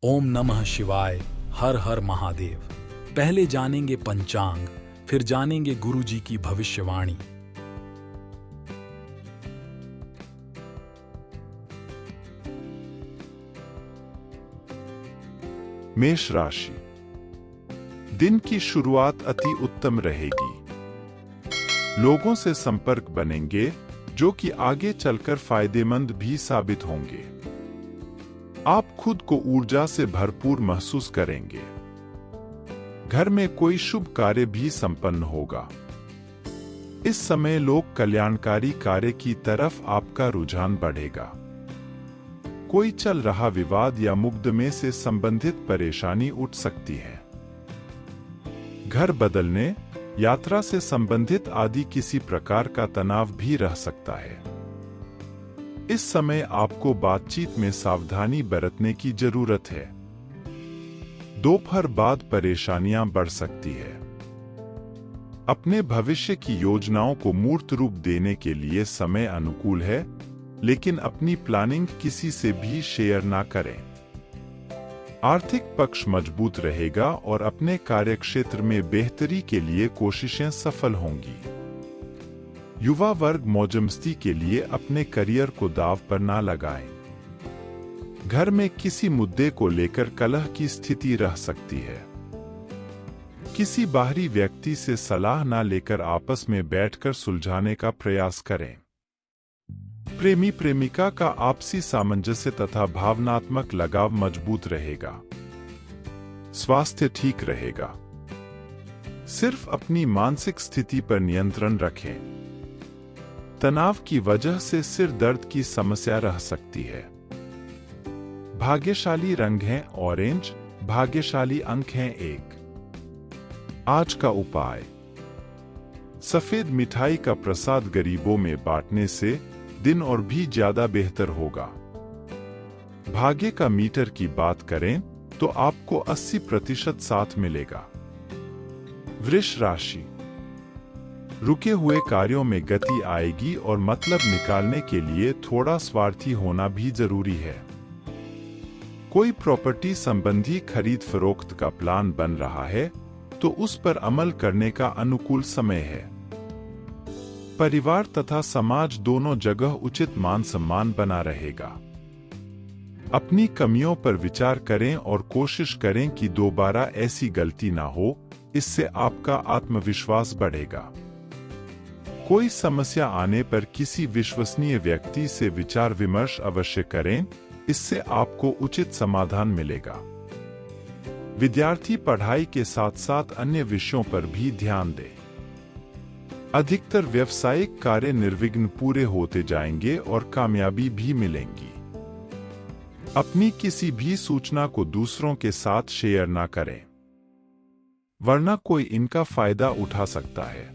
ओम नमः शिवाय। हर हर महादेव। पहले जानेंगे पंचांग, फिर जानेंगे गुरुजी की भविष्यवाणी। मेष राशि। दिन की शुरुआत अति उत्तम रहेगी। लोगों से संपर्क बनेंगे जो कि आगे चलकर फायदेमंद भी साबित होंगे। आप खुद को ऊर्जा से भरपूर महसूस करेंगे। घर में कोई शुभ कार्य भी संपन्न होगा। इस समय लोक कल्याणकारी कार्य की तरफ आपका रुझान बढ़ेगा। कोई चल रहा विवाद या मुकदमे से संबंधित परेशानी उठ सकती है। घर बदलने, यात्रा से संबंधित आदि किसी प्रकार का तनाव भी रह सकता है। इस समय आपको बातचीत में सावधानी बरतने की जरूरत है। दोपहर बाद परेशानियां बढ़ सकती है। अपने भविष्य की योजनाओं को मूर्त रूप देने के लिए समय अनुकूल है, लेकिन अपनी प्लानिंग किसी से भी शेयर ना करें। आर्थिक पक्ष मजबूत रहेगा और अपने कार्यक्षेत्र में बेहतरी के लिए कोशिशें सफल होंगी। युवा वर्ग मौजमस्ती के लिए अपने करियर को दांव पर ना लगाएं। घर में किसी मुद्दे को लेकर कलह की स्थिति रह सकती है। किसी बाहरी व्यक्ति से सलाह ना लेकर आपस में बैठकर सुलझाने का प्रयास करें। प्रेमी प्रेमिका का आपसी सामंजस्य तथा भावनात्मक लगाव मजबूत रहेगा। स्वास्थ्य ठीक रहेगा। सिर्फ अपनी मानसिक स्थिति पर नियंत्रण रखें। तनाव की वजह से सिर दर्द की समस्या रह सकती है। भाग्यशाली रंग है ऑरेंज। भाग्यशाली अंक हैं 1। आज का उपाय। सफेद मिठाई का प्रसाद गरीबों में बांटने से दिन और भी ज्यादा बेहतर होगा। भाग्य का मीटर की बात करें तो आपको 80% साथ मिलेगा। वृष राशि। रुके हुए कार्यों में गति आएगी और मतलब निकालने के लिए थोड़ा स्वार्थी होना भी जरूरी है। कोई प्रॉपर्टी संबंधी खरीद फरोख्त का प्लान बन रहा है तो उस पर अमल करने का अनुकूल समय है। परिवार तथा समाज दोनों जगह उचित मान सम्मान बना रहेगा। अपनी कमियों पर विचार करें और कोशिश करें कि दोबारा ऐसी गलती ना हो। इससे आपका आत्मविश्वास बढ़ेगा। कोई समस्या आने पर किसी विश्वसनीय व्यक्ति से विचार विमर्श अवश्य करें। इससे आपको उचित समाधान मिलेगा। विद्यार्थी पढ़ाई के साथ साथ अन्य विषयों पर भी ध्यान दें। अधिकतर व्यावसायिक कार्य निर्विघ्न पूरे होते जाएंगे और कामयाबी भी मिलेंगी। अपनी किसी भी सूचना को दूसरों के साथ शेयर ना करें, वरना कोई इनका फायदा उठा सकता है।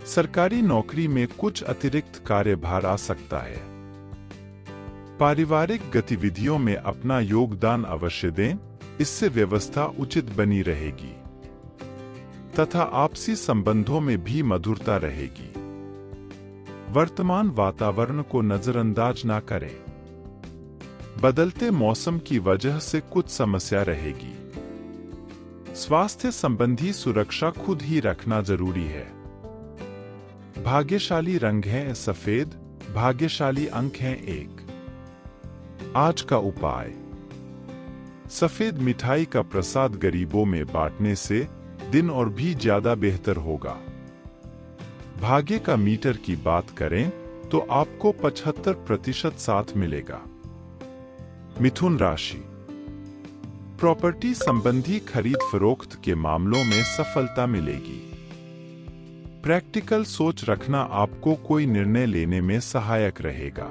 सरकारी नौकरी में कुछ अतिरिक्त कार्यभार आ सकता है। पारिवारिक गतिविधियों में अपना योगदान अवश्य दें। इससे व्यवस्था उचित बनी रहेगी तथा आपसी संबंधों में भी मधुरता रहेगी। वर्तमान वातावरण को नजरअंदाज ना करें। बदलते मौसम की वजह से कुछ समस्या रहेगी। स्वास्थ्य संबंधी सुरक्षा खुद ही रखना जरूरी है। भाग्यशाली रंग है सफेद। भाग्यशाली अंक हैं 1। आज का उपाय। सफेद मिठाई का प्रसाद गरीबों में बांटने से दिन और भी ज्यादा बेहतर होगा। भाग्य का मीटर की बात करें तो आपको 75% साथ मिलेगा। मिथुन राशि। प्रॉपर्टी संबंधी खरीद फरोख्त के मामलों में सफलता मिलेगी। प्रैक्टिकल सोच रखना आपको कोई निर्णय लेने में सहायक रहेगा।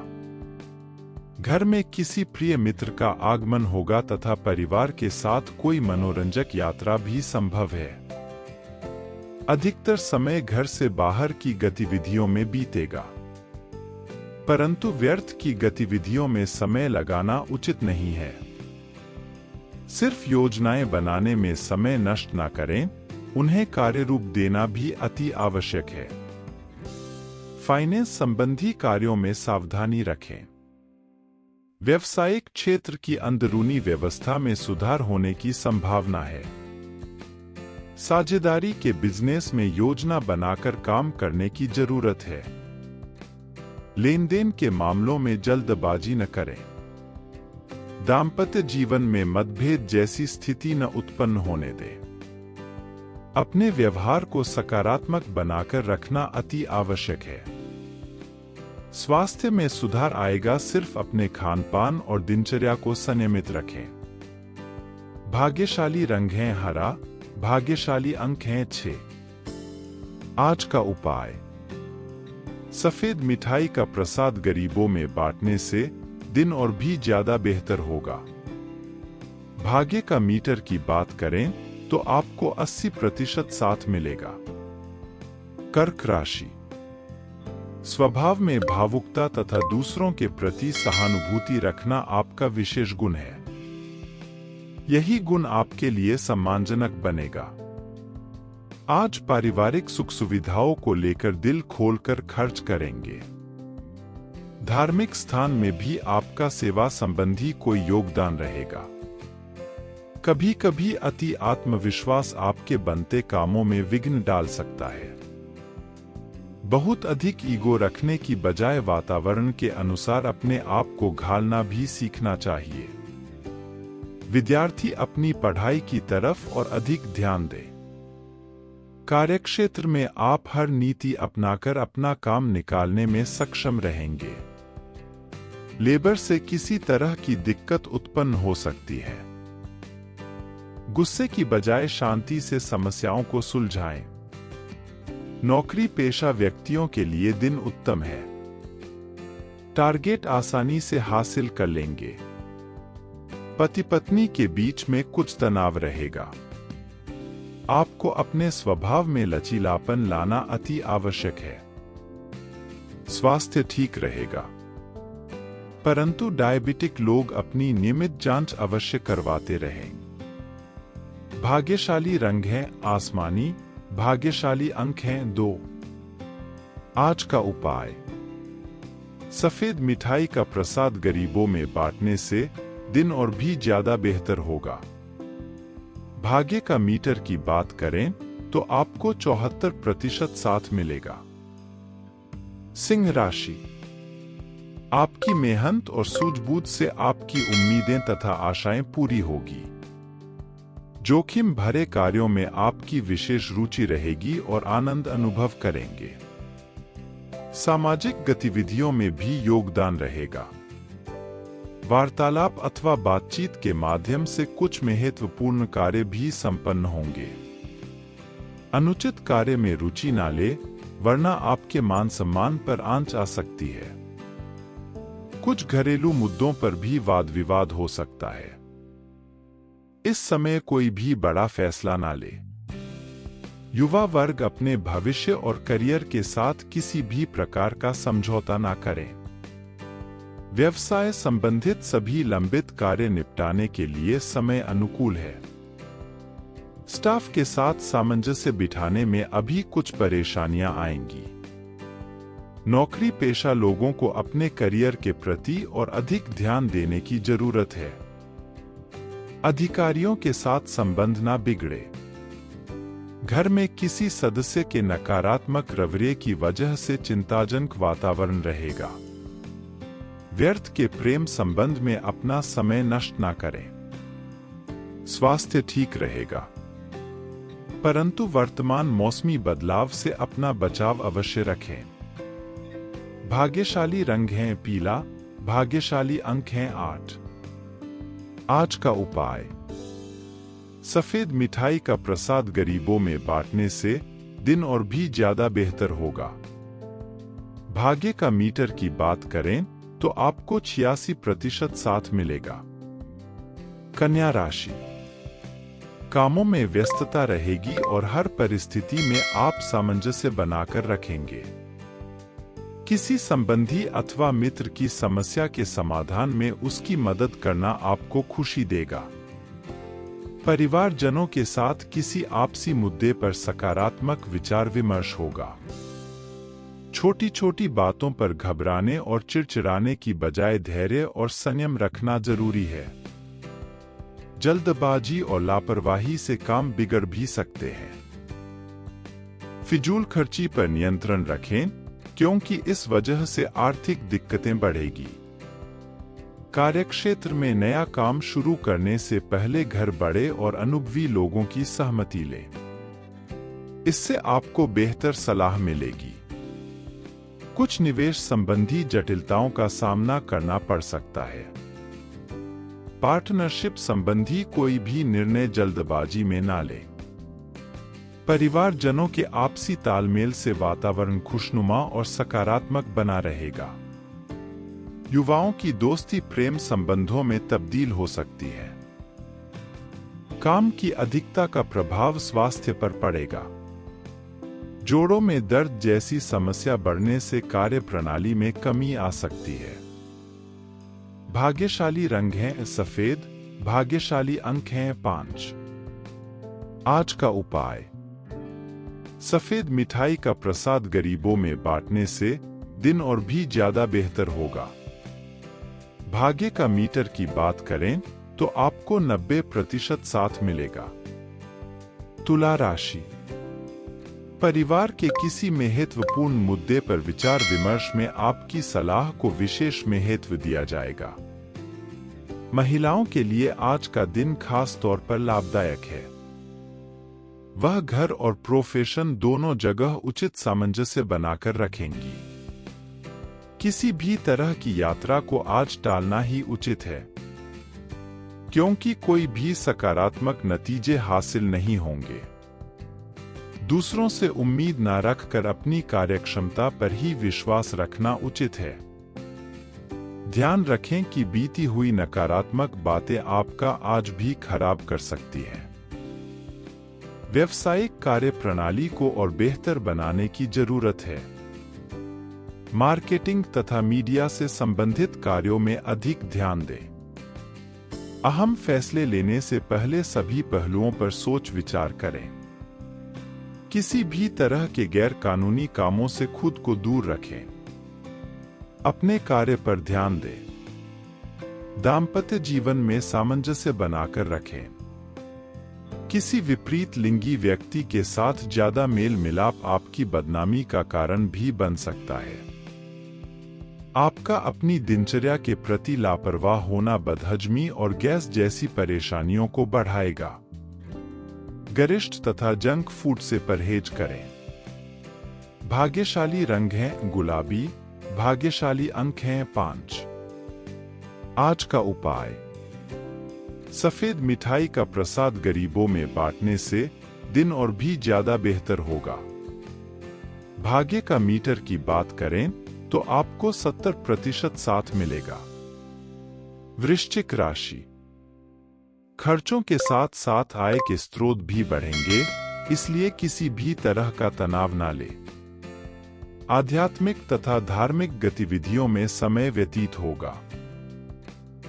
घर में किसी प्रिय मित्र का आगमन होगा तथा परिवार के साथ कोई मनोरंजक यात्रा भी संभव है। अधिकतर समय घर से बाहर की गतिविधियों में बीतेगा, परंतु व्यर्थ की गतिविधियों में समय लगाना उचित नहीं है। सिर्फ योजनाएं बनाने में समय नष्ट ना करें, उन्हें कार्य रूप देना भी अति आवश्यक है। फाइनेंस संबंधी कार्यों में सावधानी रखें। व्यवसायिक क्षेत्र की अंदरूनी व्यवस्था में सुधार होने की संभावना है। साझेदारी के बिजनेस में योजना बनाकर काम करने की जरूरत है। लेन देन के मामलों में जल्दबाजी न करें। दाम्पत्य जीवन में मतभेद जैसी स्थिति न उत्पन्न होने दें। अपने व्यवहार को सकारात्मक बनाकर रखना अति आवश्यक है। स्वास्थ्य में सुधार आएगा, सिर्फ अपने खानपान और दिनचर्या को संयमित रखें। भाग्यशाली रंग है हरा, भाग्यशाली अंक हैं 6। आज का उपाय, सफेद मिठाई का प्रसाद गरीबों में बांटने से दिन और भी ज्यादा बेहतर होगा। भाग्य का मीटर की बात करें तो आपको 80% साथ मिलेगा। कर्क राशि, स्वभाव में भावुकता तथा दूसरों के प्रति सहानुभूति रखना आपका विशेष गुण है। यही गुण आपके लिए सम्मानजनक बनेगा। आज पारिवारिक सुख सुविधाओं को लेकर दिल खोलकर खर्च करेंगे। धार्मिक स्थान में भी आपका सेवा संबंधी कोई योगदान रहेगा। कभी कभी अति आत्मविश्वास आपके बनते कामों में विघ्न डाल सकता है। बहुत अधिक ईगो रखने की बजाय वातावरण के अनुसार अपने आप को ढालना भी सीखना चाहिए। विद्यार्थी अपनी पढ़ाई की तरफ और अधिक ध्यान दें। कार्यक्षेत्र में आप हर नीति अपनाकर अपना काम निकालने में सक्षम रहेंगे। लेबर से किसी तरह की दिक्कत उत्पन्न हो सकती है। गुस्से की बजाय शांति से समस्याओं को सुलझाएं। नौकरी पेशा व्यक्तियों के लिए दिन उत्तम है। टारगेट आसानी से हासिल कर लेंगे। पति पत्नी के बीच में कुछ तनाव रहेगा। आपको अपने स्वभाव में लचीलापन लाना अति आवश्यक है। स्वास्थ्य ठीक रहेगा, परंतु डायबिटिक लोग अपनी नियमित जांच अवश्य करवाते रहें। भाग्यशाली रंग है आसमानी, भाग्यशाली अंक हैं 2। आज का उपाय, सफेद मिठाई का प्रसाद गरीबों में बांटने से दिन और भी ज्यादा बेहतर होगा। भाग्य का मीटर की बात करें तो आपको 74% साथ मिलेगा। सिंह राशि, आपकी मेहनत और सूझबूझ से आपकी उम्मीदें तथा आशाएं पूरी होगी। जोखिम भरे कार्यों में आपकी विशेष रुचि रहेगी और आनंद अनुभव करेंगे। सामाजिक गतिविधियों में भी योगदान रहेगा। वार्तालाप अथवा बातचीत के माध्यम से कुछ महत्वपूर्ण कार्य भी संपन्न होंगे। अनुचित कार्य में रुचि ना ले, वरना आपके मान सम्मान पर आंच आ सकती है। कुछ घरेलू मुद्दों पर भी वाद विवाद हो सकता है। इस समय कोई भी बड़ा फैसला ना ले। युवा वर्ग अपने भविष्य और करियर के साथ किसी भी प्रकार का समझौता ना करें। व्यवसाय संबंधित सभी लंबित कार्य निपटाने के लिए समय अनुकूल है। स्टाफ के साथ सामंजस्य बिठाने में अभी कुछ परेशानियां आएंगी। नौकरी पेशा लोगों को अपने करियर के प्रति और अधिक ध्यान देने की जरूरत है। अधिकारियों के साथ संबंध ना बिगड़े। घर में किसी सदस्य के नकारात्मक रवैये की वजह से चिंताजनक वातावरण रहेगा। व्यर्थ के प्रेम संबंध में अपना समय नष्ट ना करें। स्वास्थ्य ठीक रहेगा, परंतु वर्तमान मौसमी बदलाव से अपना बचाव अवश्य रखें। भाग्यशाली रंग है पीला, भाग्यशाली अंक हैं 8। आज का उपाय, सफेद मिठाई का प्रसाद गरीबों में बांटने से दिन और भी ज्यादा बेहतर होगा। भाग्य का मीटर की बात करें तो आपको 86% साथ मिलेगा। कन्या राशि, कामों में व्यस्तता रहेगी और हर परिस्थिति में आप सामंजस्य बनाकर रखेंगे। किसी संबंधी अथवा मित्र की समस्या के समाधान में उसकी मदद करना आपको खुशी देगा। परिवारजनों के साथ किसी आपसी मुद्दे पर सकारात्मक विचार विमर्श होगा। छोटी छोटी बातों पर घबराने और चिड़चिड़ाने की बजाय धैर्य और संयम रखना जरूरी है। जल्दबाजी और लापरवाही से काम बिगड़ भी सकते हैं। फिजूल खर्ची पर नियंत्रण रखें, क्योंकि इस वजह से आर्थिक दिक्कतें बढ़ेगी। कार्यक्षेत्र में नया काम शुरू करने से पहले घर बड़े और अनुभवी लोगों की सहमति लें। इससे आपको बेहतर सलाह मिलेगी। कुछ निवेश संबंधी जटिलताओं का सामना करना पड़ सकता है। पार्टनरशिप संबंधी कोई भी निर्णय जल्दबाजी में ना लें। परिवारजनों के आपसी तालमेल से वातावरण खुशनुमा और सकारात्मक बना रहेगा। युवाओं की दोस्ती प्रेम संबंधों में तब्दील हो सकती है। काम की अधिकता का प्रभाव स्वास्थ्य पर पड़ेगा। जोड़ों में दर्द जैसी समस्या बढ़ने से कार्य प्रणाली में कमी आ सकती है। भाग्यशाली रंग है सफेद, भाग्यशाली अंक हैं 5। आज का उपाय। सफेद मिठाई का प्रसाद गरीबों में बांटने से दिन और भी ज्यादा बेहतर होगा। भाग्य का मीटर की बात करें तो आपको 90% साथ मिलेगा। तुला राशि। परिवार के किसी महत्वपूर्ण मुद्दे पर विचार विमर्श में आपकी सलाह को विशेष महत्व दिया जाएगा। महिलाओं के लिए आज का दिन खास तौर पर लाभदायक है। वह घर और प्रोफेशन दोनों जगह उचित सामंजस्य बनाकर रखेंगी। किसी भी तरह की यात्रा को आज टालना ही उचित है, क्योंकि कोई भी सकारात्मक नतीजे हासिल नहीं होंगे। दूसरों से उम्मीद न रखकर अपनी कार्यक्षमता पर ही विश्वास रखना उचित है। ध्यान रखें कि बीती हुई नकारात्मक बातें आपका आज भी खराब कर सकती हैं। व्यावसायिक कार्य प्रणाली को और बेहतर बनाने की जरूरत है। मार्केटिंग तथा मीडिया से संबंधित कार्यों में अधिक ध्यान दें। अहम फैसले लेने से पहले सभी पहलुओं पर सोच विचार करें। किसी भी तरह के गैर कानूनी कामों से खुद को दूर रखें। अपने कार्य पर ध्यान दें। दाम्पत्य जीवन में सामंजस्य बनाकर रखें। किसी विपरीत लिंगी व्यक्ति के साथ ज्यादा मेल मिलाप आपकी बदनामी का कारण भी बन सकता है। आपका अपनी दिनचर्या के प्रति लापरवाह होना बदहजमी और गैस जैसी परेशानियों को बढ़ाएगा। गरिष्ठ तथा जंक फूड से परहेज करें। भाग्यशाली रंग है गुलाबी, भाग्यशाली अंक हैं 5। आज का उपाय। सफेद मिठाई का प्रसाद गरीबों में बांटने से दिन और भी ज्यादा बेहतर होगा। भाग्य का मीटर की बात करें तो आपको 70% साथ मिलेगा। वृश्चिक राशि। खर्चों के साथ साथ आय के स्रोत भी बढ़ेंगे, इसलिए किसी भी तरह का तनाव ना ले। आध्यात्मिक तथा धार्मिक गतिविधियों में समय व्यतीत होगा,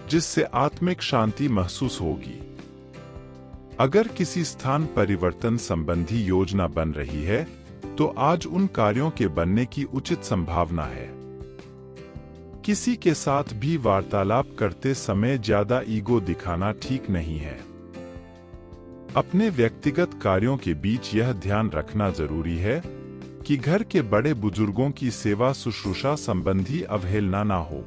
जिससे आत्मिक शांति महसूस होगी। अगर किसी स्थान परिवर्तन संबंधी योजना बन रही है तो आज उन कार्यों के बनने की उचित संभावना है। किसी के साथ भी वार्तालाप करते समय ज्यादा ईगो दिखाना ठीक नहीं है। अपने व्यक्तिगत कार्यों के बीच यह ध्यान रखना जरूरी है कि घर के बड़े बुजुर्गों की सेवा शुश्रूषा संबंधी अवहेलना ना हो।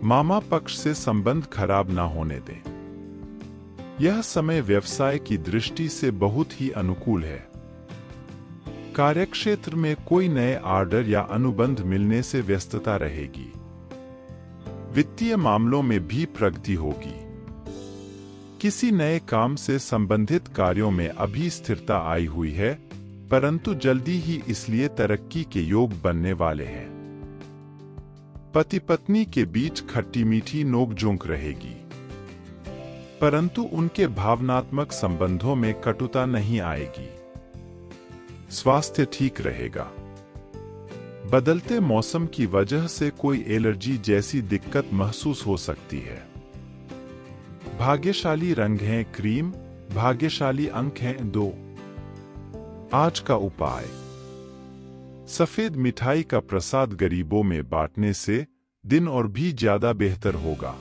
मामा पक्ष से संबंध खराब ना होने दें। यह समय व्यवसाय की दृष्टि से बहुत ही अनुकूल है। कार्यक्षेत्र में कोई नए ऑर्डर या अनुबंध मिलने से व्यस्तता रहेगी। वित्तीय मामलों में भी प्रगति होगी। किसी नए काम से संबंधित कार्यों में अभी स्थिरता आई हुई है, परंतु जल्दी ही इसलिए तरक्की के योग बनने वाले हैं। पति पत्नी के बीच खट्टी मीठी नोक-झोंक रहेगी, परंतु उनके भावनात्मक संबंधों में कटुता नहीं आएगी। स्वास्थ्य ठीक रहेगा। बदलते मौसम की वजह से कोई एलर्जी जैसी दिक्कत महसूस हो सकती है। भाग्यशाली रंग है क्रीम, भाग्यशाली अंक हैं 2। आज का उपाय। सफेद मिठाई का प्रसाद गरीबों में बांटने से दिन और भी ज्यादा बेहतर होगा।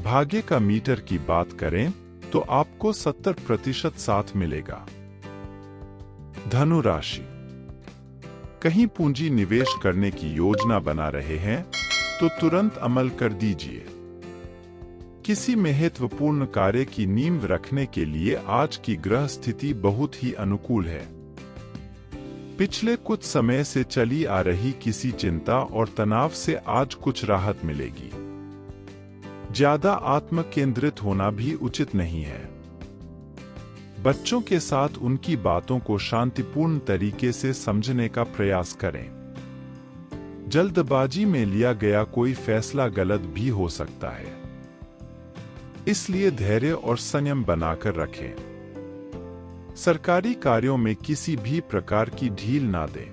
भाग्य का मीटर की बात करें तो आपको 70% साथ मिलेगा। धनु राशि, कहीं पूंजी निवेश करने की योजना बना रहे हैं तो तुरंत अमल कर दीजिए। किसी महत्वपूर्ण कार्य की नींव रखने के लिए आज की ग्रह स्थिति बहुत ही अनुकूल है। पिछले कुछ समय से चली आ रही किसी चिंता और तनाव से आज कुछ राहत मिलेगी। ज्यादा आत्म केंद्रित होना भी उचित नहीं है। बच्चों के साथ उनकी बातों को शांतिपूर्ण तरीके से समझने का प्रयास करें। जल्दबाजी में लिया गया कोई फैसला गलत भी हो सकता है, इसलिए धैर्य और संयम बनाकर रखें। सरकारी कार्यों में किसी भी प्रकार की ढील ना दें।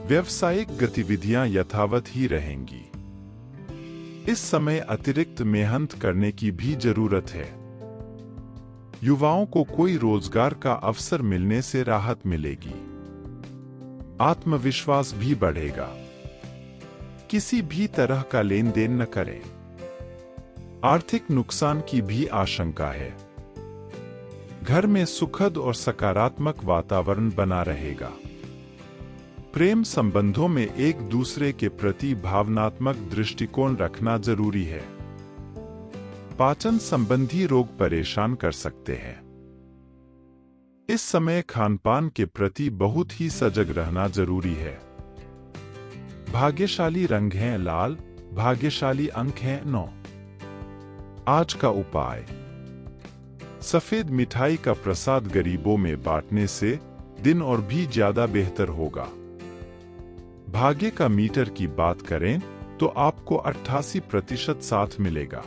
व्यावसायिक गतिविधियां यथावत ही रहेंगी। इस समय अतिरिक्त मेहनत करने की भी जरूरत है। युवाओं को कोई रोजगार का अवसर मिलने से राहत मिलेगी। आत्मविश्वास भी बढ़ेगा। किसी भी तरह का लेन देन न करें। आर्थिक नुकसान की भी आशंका है। घर में सुखद और सकारात्मक वातावरण बना रहेगा। प्रेम संबंधों में एक दूसरे के प्रति भावनात्मक दृष्टिकोण रखना जरूरी है। पाचन संबंधी रोग परेशान कर सकते हैं। इस समय खानपान के प्रति बहुत ही सजग रहना जरूरी है। भाग्यशाली रंग है लाल, भाग्यशाली अंक है 9। आज का उपाय, सफेद मिठाई का प्रसाद गरीबों में बांटने से दिन और भी ज्यादा बेहतर होगा। भाग्य का मीटर की बात करें तो आपको 88% साथ मिलेगा।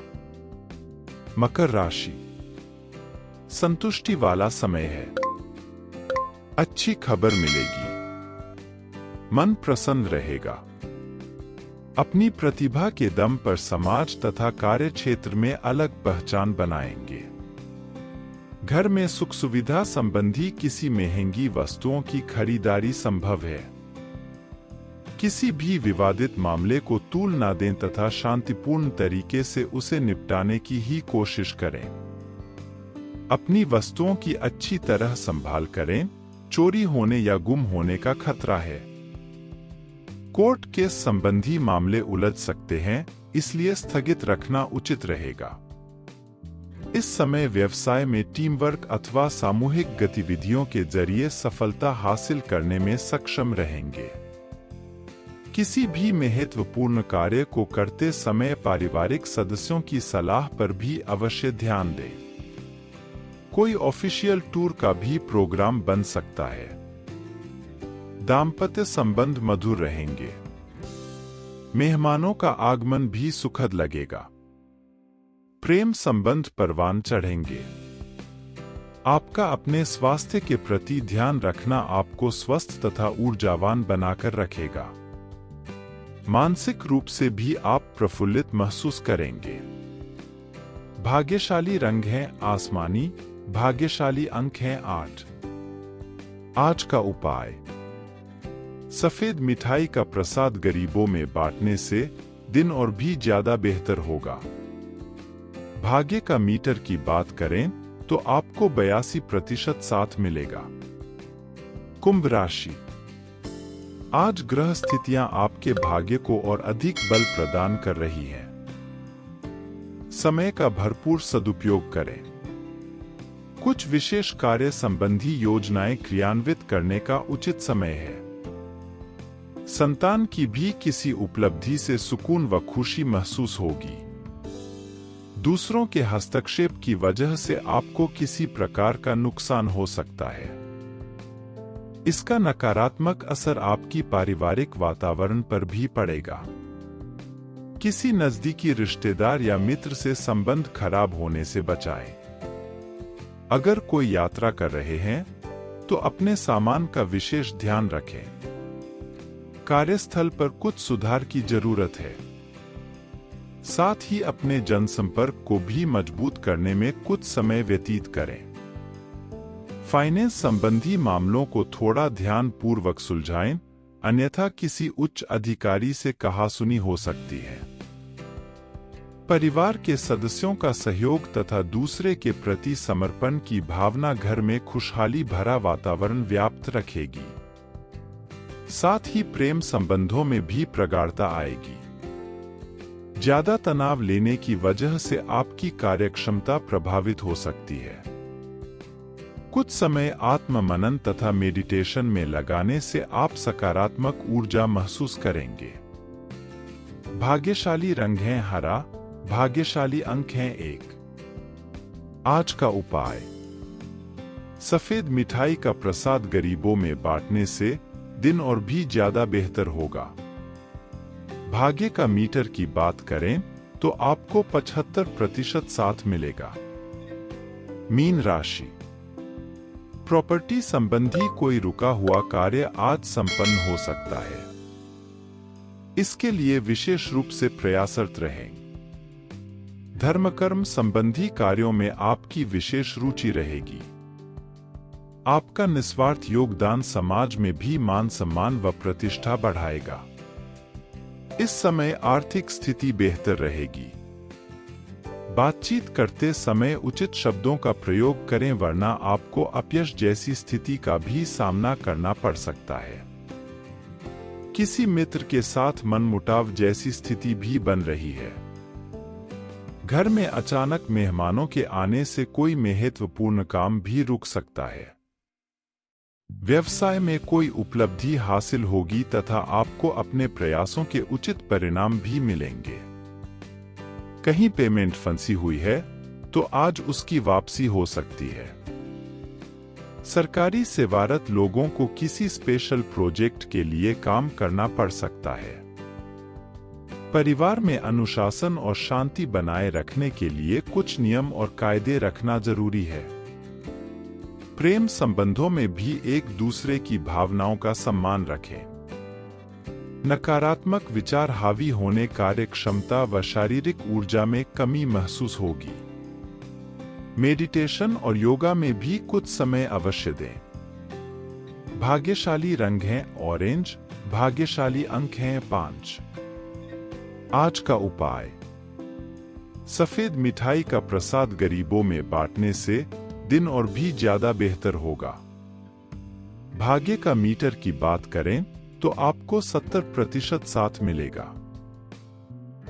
मकर राशि, संतुष्टि वाला समय है। अच्छी खबर मिलेगी। मन प्रसन्न रहेगा। अपनी प्रतिभा के दम पर समाज तथा कार्य क्षेत्र में अलग पहचान बनाएंगे। घर में सुख सुविधा संबंधी किसी महंगी वस्तुओं की खरीदारी संभव है। किसी भी विवादित मामले को तूल ना दें तथा शांतिपूर्ण तरीके से उसे निपटाने की ही कोशिश करें। अपनी वस्तुओं की अच्छी तरह संभाल करें। चोरी होने या गुम होने का खतरा है। कोर्ट केस संबंधी मामले उलझ सकते हैं, इसलिए स्थगित रखना उचित रहेगा। इस समय व्यवसाय में टीम वर्क अथवा सामूहिक गतिविधियों के जरिए सफलता हासिल करने में सक्षम रहेंगे। किसी भी महत्वपूर्ण कार्य को करते समय पारिवारिक सदस्यों की सलाह पर भी अवश्य ध्यान दें। कोई ऑफिशियल टूर का भी प्रोग्राम बन सकता है। दाम्पत्य संबंध मधुर रहेंगे। मेहमानों का आगमन भी सुखद लगेगा। प्रेम संबंध परवान चढ़ेंगे। आपका अपने स्वास्थ्य के प्रति ध्यान रखना आपको स्वस्थ तथा ऊर्जावान बनाकर रखेगा। मानसिक रूप से भी आप प्रफुल्लित महसूस करेंगे। भाग्यशाली रंग है आसमानी, भाग्यशाली अंक है 8। आज का उपाय, सफेद मिठाई का प्रसाद गरीबों में बांटने से दिन और भी ज्यादा बेहतर होगा। भाग्य का मीटर की बात करें तो आपको 82% साथ मिलेगा। कुंभ राशि, आज ग्रह स्थितियां आपके भाग्य को और अधिक बल प्रदान कर रही हैं। समय का भरपूर सदुपयोग करें। कुछ विशेष कार्य संबंधी योजनाएं क्रियान्वित करने का उचित समय है। संतान की भी किसी उपलब्धि से सुकून व खुशी महसूस होगी। दूसरों के हस्तक्षेप की वजह से आपको किसी प्रकार का नुकसान हो सकता है। इसका नकारात्मक असर आपकी पारिवारिक वातावरण पर भी पड़ेगा। किसी नजदीकी रिश्तेदार या मित्र से संबंध खराब होने से बचाएं। अगर कोई यात्रा कर रहे हैं तो अपने सामान का विशेष ध्यान रखें। कार्यस्थल पर कुछ सुधार की जरूरत है। साथ ही अपने जनसंपर्क को भी मजबूत करने में कुछ समय व्यतीत करें। फाइनेंस संबंधी मामलों को थोड़ा ध्यानपूर्वक सुलझाएं, अन्यथा किसी उच्च अधिकारी से कहासुनी हो सकती है। परिवार के सदस्यों का सहयोग तथा दूसरे के प्रति समर्पण की भावना घर में खुशहाली भरा वातावरण व्याप्त रखेगी। साथ ही प्रेम संबंधों में भी प्रगाढ़ता आएगी। ज्यादा तनाव लेने की वजह से आपकी कार्यक्षमता प्रभावित हो सकती है। कुछ समय आत्म मनन तथा मेडिटेशन में लगाने से आप सकारात्मक ऊर्जा महसूस करेंगे। भाग्यशाली रंग है हरा, भाग्यशाली अंक हैं 1। आज का उपाय। सफेद मिठाई का प्रसाद गरीबों में बांटने से दिन और भी ज्यादा बेहतर होगा। भाग्य का मीटर की बात करें तो आपको 75% साथ मिलेगा। मीन राशि। प्रॉपर्टी संबंधी कोई रुका हुआ कार्य आज संपन्न हो सकता है। इसके लिए विशेष रूप से प्रयासरत रहें। धर्मकर्म संबंधी कार्यों में आपकी विशेष रुचि रहेगी। आपका निस्वार्थ योगदान समाज में भी मान सम्मान व प्रतिष्ठा बढ़ाएगा। इस समय आर्थिक स्थिति बेहतर रहेगी। बातचीत करते समय उचित शब्दों का प्रयोग करें, वरना आपको अपयश जैसी स्थिति का भी सामना करना पड़ सकता है। किसी मित्र के साथ मनमुटाव जैसी स्थिति भी बन रही है। घर में अचानक मेहमानों के आने से कोई महत्वपूर्ण काम भी रुक सकता है। व्यवसाय में कोई उपलब्धि हासिल होगी तथा आपको अपने प्रयासों के उचित परिणाम भी मिलेंगे। कहीं पेमेंट फंसी हुई है तो आज उसकी वापसी हो सकती है। सरकारी सेवारत लोगों को किसी स्पेशल प्रोजेक्ट के लिए काम करना पड़ सकता है। परिवार में अनुशासन और शांति बनाए रखने के लिए कुछ नियम और कायदे रखना जरूरी है। प्रेम संबंधों में भी एक दूसरे की भावनाओं का सम्मान रखें। नकारात्मक विचार हावी होने कार्य क्षमता व शारीरिक ऊर्जा में कमी महसूस होगी। मेडिटेशन और योगा में भी कुछ समय अवश्य दें। भाग्यशाली रंग हैं ऑरेंज, भाग्यशाली अंक हैं 5। आज का उपाय। सफेद मिठाई का प्रसाद गरीबों में बांटने से दिन और भी ज्यादा बेहतर होगा। भाग्य का मीटर की बात करें तो आपको 70% साथ मिलेगा।